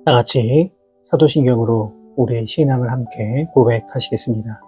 다 같이 사도신경으로 우리의 신앙을 함께 고백하시겠습니다.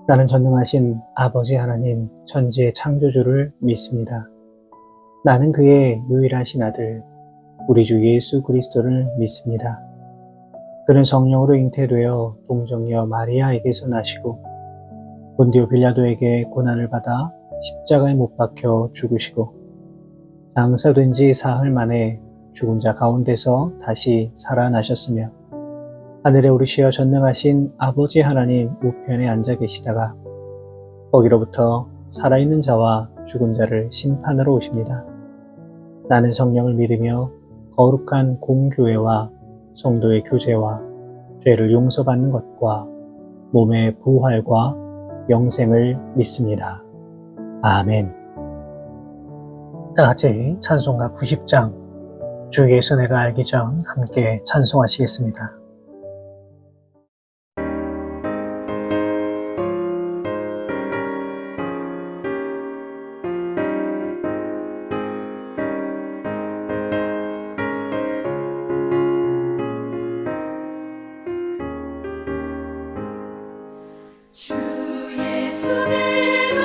나는 전능하신 아버지 하나님 천지의 창조주를 믿습니다. 나는 그의 유일하신 아들 우리 주 예수 그리스도를 믿습니다. 그는 성령으로 잉태되어 동정녀 마리아에게서 나시고 본디오 빌라도에게 고난을 받아 십자가에 못 박혀 죽으시고 장사된 지 사흘 만에 죽은 자 가운데서 다시 살아나셨으며 하늘에 오르시어 전능하신 아버지 하나님 우편에 앉아 계시다가 거기로부터 살아있는 자와 죽은 자를 심판하러 오십니다. 나는 성령을 믿으며 거룩한 공교회와 성도의 교제와 죄를 용서받는 것과 몸의 부활과 영생을 믿습니다. 아멘. 다 같이 찬송가 90장 주 예수 내가 알기 전 함께 찬송하시겠습니다. 주 예수 내가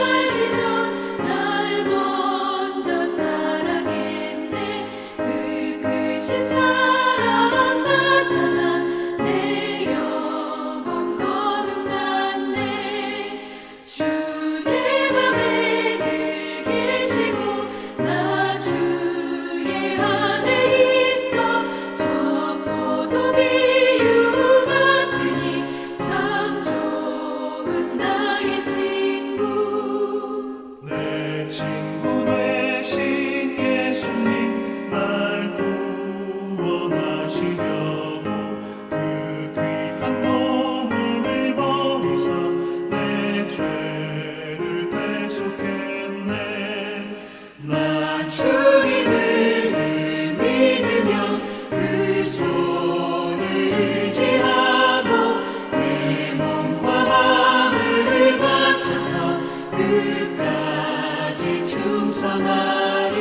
알기 전 날 먼저 사랑했네. 그 크신 사랑 나타나 내 영혼 거듭났네. 주 내 맘에 늘 계시고 나 주의 안에 있어. 저 포도 비유 같으니 참 좋은 나의 친구. 내 친구 되신 예수님 날 구원하시려고 그 귀한 몸을 버리사 내 죄를 대속했네. 난 주님을 늘 믿으며 그 손을 의지하고 내 몸과 마음을 바쳐서 끝까지 충성하리.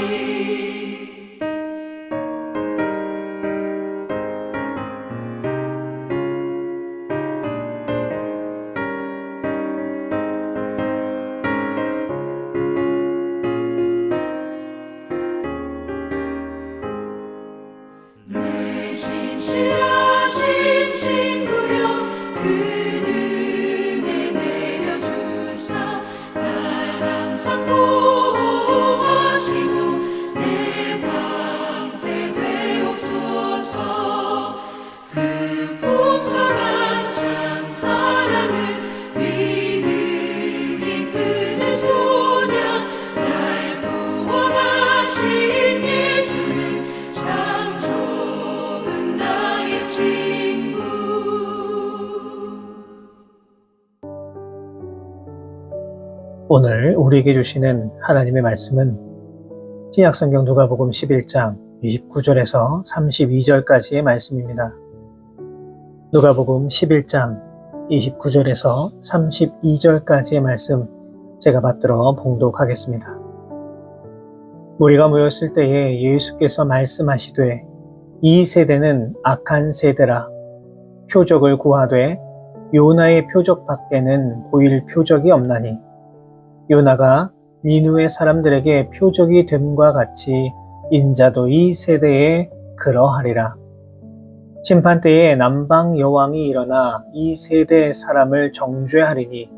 내 진실하신 친구여 그 은혜 내려주사 날 항상 보호하시고 내 방패 되옵소서. 그 풍성한 참 사랑을 믿음이 끊을 소냐. 날 구원하신 예수는 참 좋은 나의 친구. 오늘 우리에게 주시는 하나님의 말씀은 신약성경 누가복음 11장 29절에서 32절까지의 말씀입니다. 누가복음 11장 29절에서 32절까지의 말씀 제가 받들어 봉독하겠습니다. 무리가 모였을 때에 예수께서 말씀하시되 이 세대는 악한 세대라. 표적을 구하되 요나의 표적 밖에는 보일 표적이 없나니 요나가 니느웨 사람들에게 표적이 됨과 같이 인자도 이 세대에 그러하리라. 심판 때에 남방 여왕이 일어나 이 세대 사람을 정죄하리니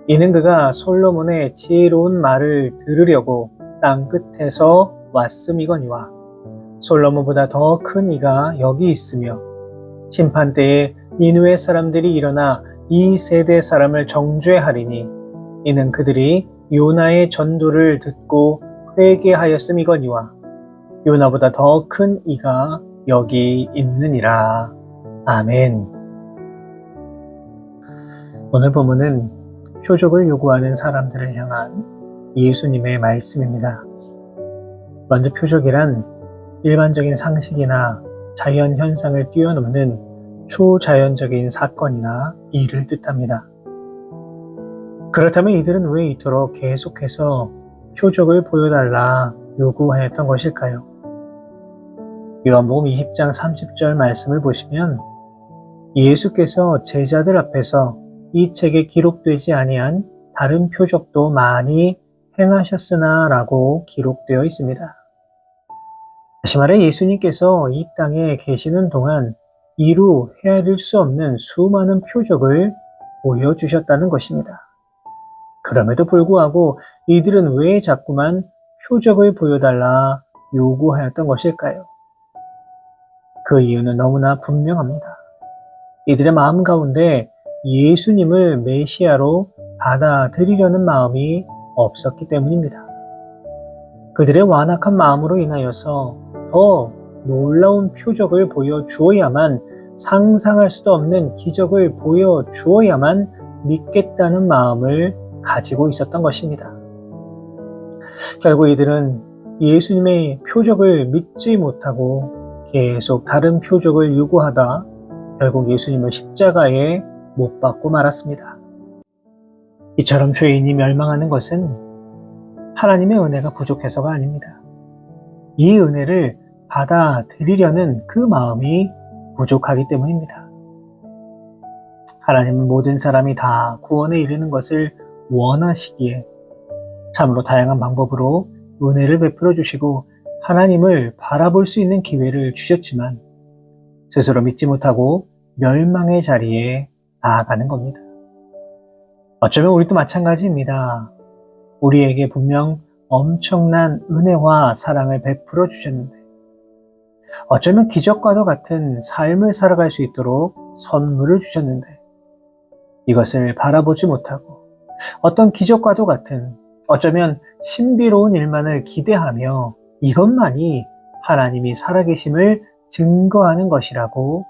이는 그가 솔로몬의 지혜로운 말을 들으려고 땅 끝에서 왔음이거니와 솔로몬보다 더 큰 이가 여기 있으며 심판 때에 니느웨 사람들이 일어나 이 세대 사람을 정죄하리니 이는 그들이 요나의 전도를 듣고 회개하였음이거니와 요나보다 더 큰 이가 여기 있느니라. 아멘. 오늘 본문은 표적을 요구하는 사람들을 향한 예수님의 말씀입니다. 먼저 표적이란 일반적인 상식이나 자연 현상을 뛰어넘는 초자연적인 사건이나 일을 뜻합니다. 그렇다면 이들은 왜 이토록 계속해서 표적을 보여달라 요구하였던 것일까요? 요한복음 20장 30절 말씀을 보시면 예수께서 제자들 앞에서 이 책에 기록되지 아니한 다른 표적도 많이 행하셨으나 라고 기록되어 있습니다. 다시 말해 예수님께서 이 땅에 계시는 동안 이루 헤아릴 수 없는 수많은 표적을 보여주셨다는 것입니다. 그럼에도 불구하고 이들은 왜 자꾸만 표적을 보여달라 요구하였던 것일까요? 그 이유는 너무나 분명합니다. 이들의 마음 가운데 예수님을 메시아로 받아들이려는 마음이 없었기 때문입니다. 그들의 완악한 마음으로 인하여서 더 놀라운 표적을 보여주어야만, 상상할 수도 없는 기적을 보여주어야만 믿겠다는 마음을 가지고 있었던 것입니다. 결국 이들은 예수님의 표적을 믿지 못하고 계속 다른 표적을 요구하다 결국 예수님을 십자가에 못 박고 말았습니다. 이처럼 죄인이 멸망하는 것은 하나님의 은혜가 부족해서가 아닙니다. 이 은혜를 받아들이려는 그 마음이 부족하기 때문입니다. 하나님은 모든 사람이 다 구원에 이르는 것을 원하시기에 참으로 다양한 방법으로 은혜를 베풀어 주시고 하나님을 바라볼 수 있는 기회를 주셨지만 스스로 믿지 못하고 멸망의 자리에 나아가는 겁니다. 어쩌면 우리도 마찬가지입니다. 우리에게 분명 엄청난 은혜와 사랑을 베풀어 주셨는데 어쩌면 기적과도 같은 삶을 살아갈 수 있도록 선물을 주셨는데 이것을 바라보지 못하고 어떤 기적과도 같은 어쩌면 신비로운 일만을 기대하며 이것만이 하나님이 살아계심을 증거하는 것이라고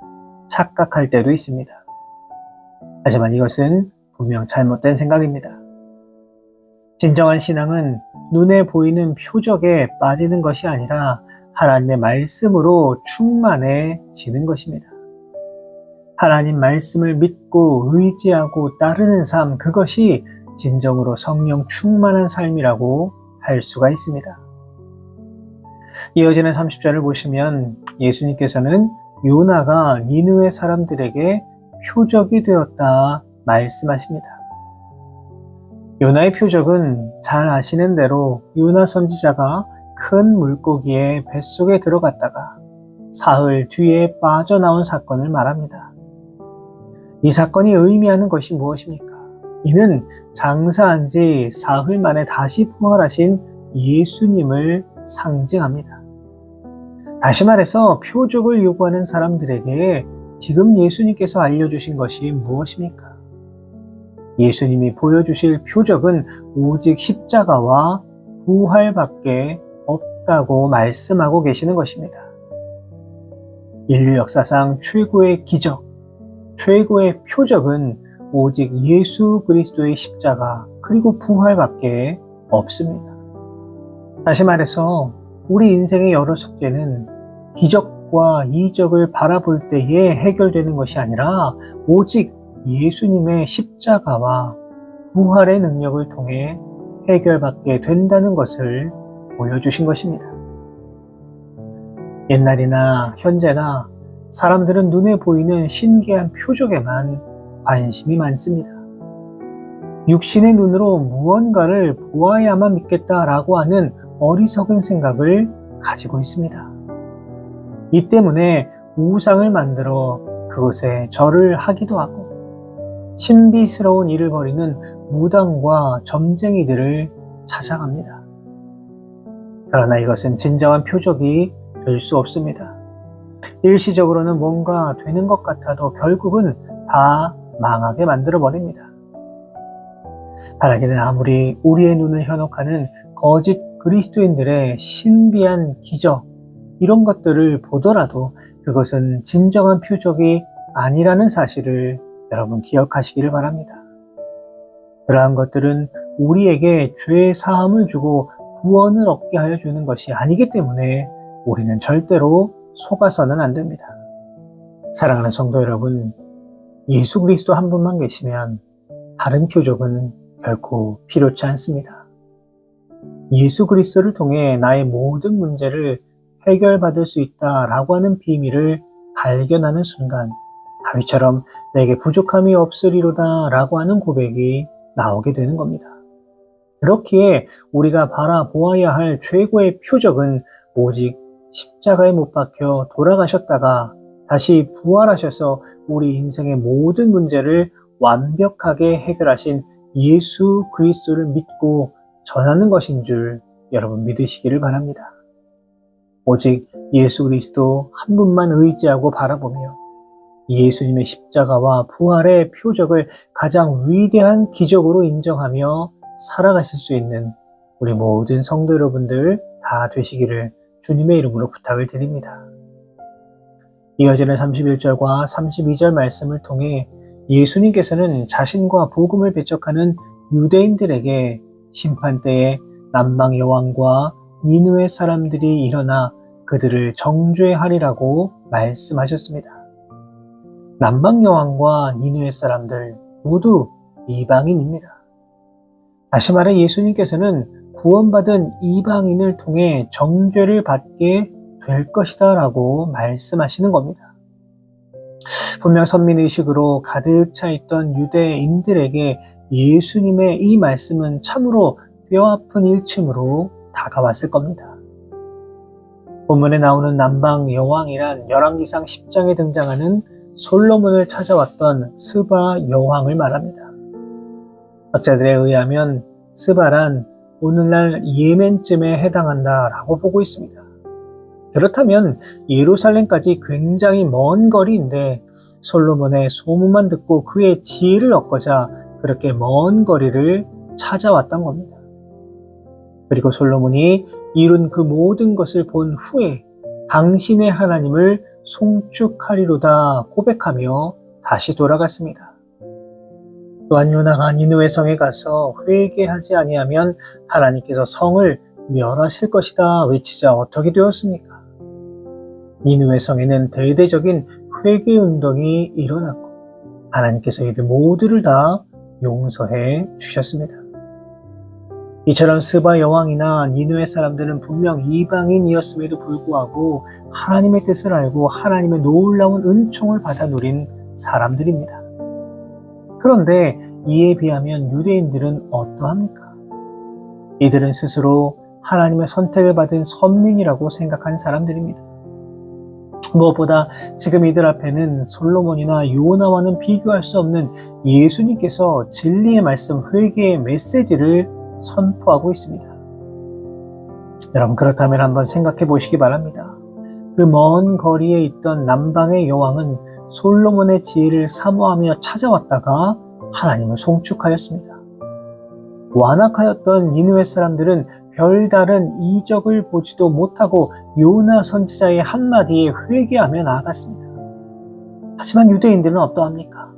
착각할 때도 있습니다. 하지만 이것은 분명 잘못된 생각입니다. 진정한 신앙은 눈에 보이는 표적에 빠지는 것이 아니라 하나님의 말씀으로 충만해지는 것입니다. 하나님 말씀을 믿고 의지하고 따르는 삶, 그것이 진정으로 성령 충만한 삶이라고 할 수가 있습니다. 이어지는 30절을 보시면 예수님께서는 요나가 니느웨 사람들에게 표적이 되었다 말씀하십니다. 요나의 표적은 잘 아시는 대로 요나 선지자가 큰 물고기의 뱃속에 들어갔다가 사흘 뒤에 빠져나온 사건을 말합니다. 이 사건이 의미하는 것이 무엇입니까? 이는 장사한 지 사흘 만에 다시 부활하신 예수님을 상징합니다. 다시 말해서 표적을 요구하는 사람들에게 지금 예수님께서 알려주신 것이 무엇입니까? 예수님이 보여주실 표적은 오직 십자가와 부활밖에 없다고 말씀하고 계시는 것입니다. 인류 역사상 최고의 기적, 최고의 표적은 오직 예수 그리스도의 십자가 그리고 부활밖에 없습니다. 다시 말해서 우리 인생의 여러 숙제는 기적과 이적을 바라볼 때에 해결되는 것이 아니라 오직 예수님의 십자가와 부활의 능력을 통해 해결받게 된다는 것을 보여주신 것입니다. 옛날이나 현재나 사람들은 눈에 보이는 신기한 표적에만 관심이 많습니다. 육신의 눈으로 무언가를 보아야만 믿겠다라고 하는 어리석은 생각을 가지고 있습니다. 이 때문에 우상을 만들어 그곳에 절을 하기도 하고 신비스러운 일을 벌이는 무당과 점쟁이들을 찾아갑니다. 그러나 이것은 진정한 표적이 될 수 없습니다. 일시적으로는 뭔가 되는 것 같아도 결국은 다 망하게 만들어 버립니다. 바라기는 아무리 우리의 눈을 현혹하는 거짓 그리스도인들의 신비한 기적, 이런 것들을 보더라도 그것은 진정한 표적이 아니라는 사실을 여러분 기억하시기를 바랍니다. 그러한 것들은 우리에게 죄 사함을 주고 구원을 얻게 하여 주는 것이 아니기 때문에 우리는 절대로 속아서는 안 됩니다. 사랑하는 성도 여러분, 예수 그리스도 한 분만 계시면 다른 표적은 결코 필요치 않습니다. 예수 그리스도를 통해 나의 모든 문제를 해결받을 수 있다라고 하는 비밀을 발견하는 순간 다윗처럼 내게 부족함이 없으리로다 라고 하는 고백이 나오게 되는 겁니다. 그렇기에 우리가 바라보아야 할 최고의 표적은 오직 십자가에 못 박혀 돌아가셨다가 다시 부활하셔서 우리 인생의 모든 문제를 완벽하게 해결하신 예수 그리스도를 믿고 전하는 것인 줄 여러분 믿으시기를 바랍니다. 오직 예수 그리스도 한 분만 의지하고 바라보며 예수님의 십자가와 부활의 표적을 가장 위대한 기적으로 인정하며 살아가실 수 있는 우리 모든 성도 여러분들 다 되시기를 주님의 이름으로 부탁을 드립니다. 이어지는 31절과 32절 말씀을 통해 예수님께서는 자신과 복음을 배척하는 유대인들에게 심판때에 남방 여왕과 니느웨 사람들이 일어나 그들을 정죄하리라고 말씀하셨습니다. 남방 여왕과 니느웨 사람들 모두 이방인입니다. 다시 말해 예수님께서는 구원받은 이방인을 통해 정죄를 받게 될 것이다 라고 말씀하시는 겁니다. 분명 선민의식으로 가득 차 있던 유대인들에게 예수님의 이 말씀은 참으로 뼈아픈 일침으로 다가왔을 겁니다. 본문에 나오는 남방 여왕이란 열왕기상 10장에 등장하는 솔로몬을 찾아왔던 스바 여왕을 말합니다. 학자들에 의하면 스바란 오늘날 예멘쯤에 해당한다라고 보고 있습니다. 그렇다면 예루살렘까지 굉장히 먼 거리인데 솔로몬의 소문만 듣고 그의 지혜를 얻고자 그렇게 먼 거리를 찾아왔던 겁니다. 그리고 솔로몬이 이룬 그 모든 것을 본 후에 당신의 하나님을 송축하리로다 고백하며 다시 돌아갔습니다. 또한 요나가 니느웨 성에 가서 회개하지 아니하면 하나님께서 성을 멸하실 것이다 외치자 어떻게 되었습니까? 니느웨 성에는 대대적인 회개 운동이 일어났고 하나님께서 이들 모두를 다 용서해 주셨습니다. 이처럼 스바 여왕이나 니느웨 사람들은 분명 이방인이었음에도 불구하고 하나님의 뜻을 알고 하나님의 놀라운 은총을 받아 누린 사람들입니다. 그런데 이에 비하면 유대인들은 어떠합니까? 이들은 스스로 하나님의 선택을 받은 선민이라고 생각한 사람들입니다. 무엇보다 지금 이들 앞에는 솔로몬이나 요나와는 비교할 수 없는 예수님께서 진리의 말씀, 회개의 메시지를 선포하고 있습니다. 여러분 그렇다면 한번 생각해 보시기 바랍니다. 그 먼 거리에 있던 남방의 여왕은 솔로몬의 지혜를 사모하며 찾아왔다가 하나님을 송축하였습니다. 완악하였던 니느웨 사람들은 별다른 이적을 보지도 못하고 요나 선지자의 한마디에 회개하며 나아갔습니다. 하지만 유대인들은 어떠합니까?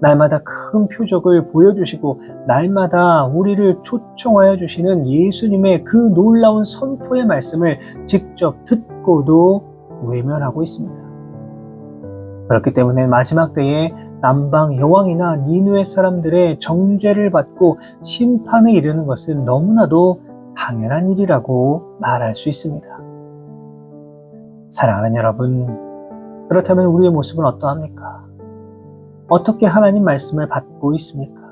날마다 큰 표적을 보여주시고 날마다 우리를 초청하여 주시는 예수님의 그 놀라운 선포의 말씀을 직접 듣고도 외면하고 있습니다. 그렇기 때문에 마지막 때에 남방 여왕이나 니느웨 사람들의 정죄를 받고 심판에 이르는 것은 너무나도 당연한 일이라고 말할 수 있습니다. 사랑하는 여러분, 그렇다면 우리의 모습은 어떠합니까? 어떻게 하나님 말씀을 받고 있습니까?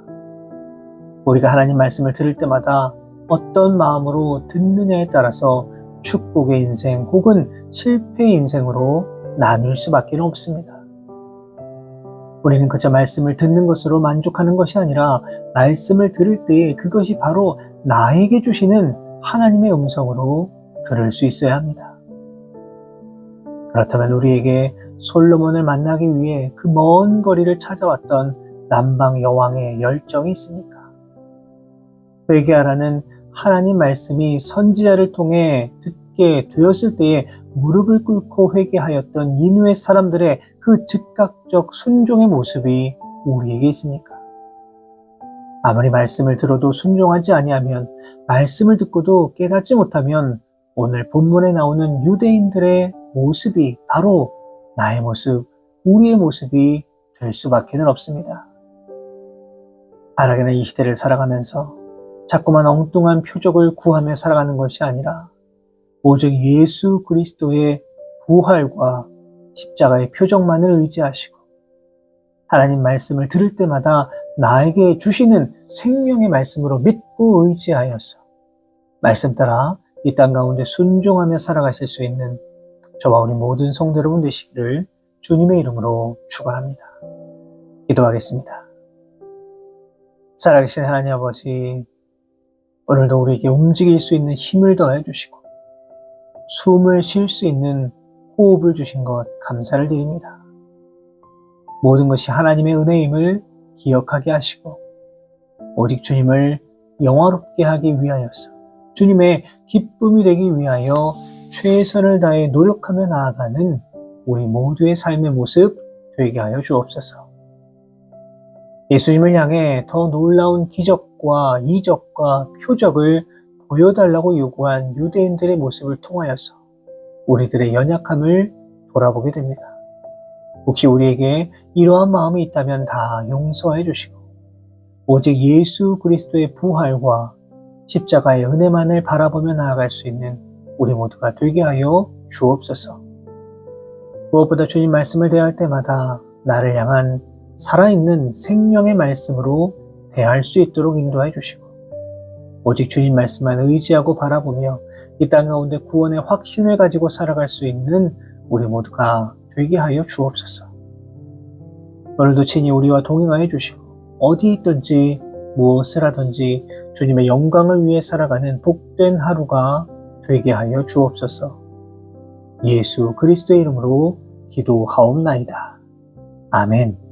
우리가 하나님 말씀을 들을 때마다 어떤 마음으로 듣느냐에 따라서 축복의 인생 혹은 실패의 인생으로 나눌 수밖에 없습니다. 우리는 그저 말씀을 듣는 것으로 만족하는 것이 아니라 말씀을 들을 때에 그것이 바로 나에게 주시는 하나님의 음성으로 들을 수 있어야 합니다. 그렇다면 우리에게 솔로몬을 만나기 위해 그 먼 거리를 찾아왔던 남방 여왕의 열정이 있습니까? 회개하라는 하나님 말씀이 선지자를 통해 듣게 되었을 때에 무릎을 꿇고 회개하였던 니느웨 사람들의 그 즉각적 순종의 모습이 우리에게 있습니까? 아무리 말씀을 들어도 순종하지 아니하면, 말씀을 듣고도 깨닫지 못하면 오늘 본문에 나오는 유대인들의 모습이 바로 나의 모습, 우리의 모습이 될 수밖에 없습니다. 바라게는 이 시대를 살아가면서 자꾸만 엉뚱한 표적을 구하며 살아가는 것이 아니라 오직 예수 그리스도의 부활과 십자가의 표적만을 의지하시고 하나님 말씀을 들을 때마다 나에게 주시는 생명의 말씀으로 믿고 의지하여서 말씀 따라 이 땅 가운데 순종하며 살아가실 수 있는 저와 우리 모든 성도 여러분 되시기를 주님의 이름으로 축원합니다. 기도하겠습니다. 살아계신 하나님 아버지, 오늘도 우리에게 움직일 수 있는 힘을 더해 주시고 숨을 쉴 수 있는 호흡을 주신 것 감사를 드립니다. 모든 것이 하나님의 은혜임을 기억하게 하시고 오직 주님을 영화롭게 하기 위하여서 주님의 기쁨이 되기 위하여 최선을 다해 노력하며 나아가는 우리 모두의 삶의 모습 되게 하여 주옵소서. 예수님을 향해 더 놀라운 기적과 이적과 표적을 보여달라고 요구한 유대인들의 모습을 통하여서 우리들의 연약함을 돌아보게 됩니다. 혹시 우리에게 이러한 마음이 있다면 다 용서해 주시고 오직 예수 그리스도의 부활과 십자가의 은혜만을 바라보며 나아갈 수 있는 우리 모두가 되게 하여 주옵소서. 무엇보다 주님 말씀을 대할 때마다 나를 향한 살아있는 생명의 말씀으로 대할 수 있도록 인도해 주시고 오직 주님 말씀만 의지하고 바라보며 이 땅 가운데 구원의 확신을 가지고 살아갈 수 있는 우리 모두가 되게 하여 주옵소서. 오늘도 친히 우리와 동행하여 주시고 어디 있든지 무엇을 하든지 주님의 영광을 위해 살아가는 복된 하루가 되게 하여 주옵소서. 예수 그리스도의 이름으로 기도하옵나이다. 아멘.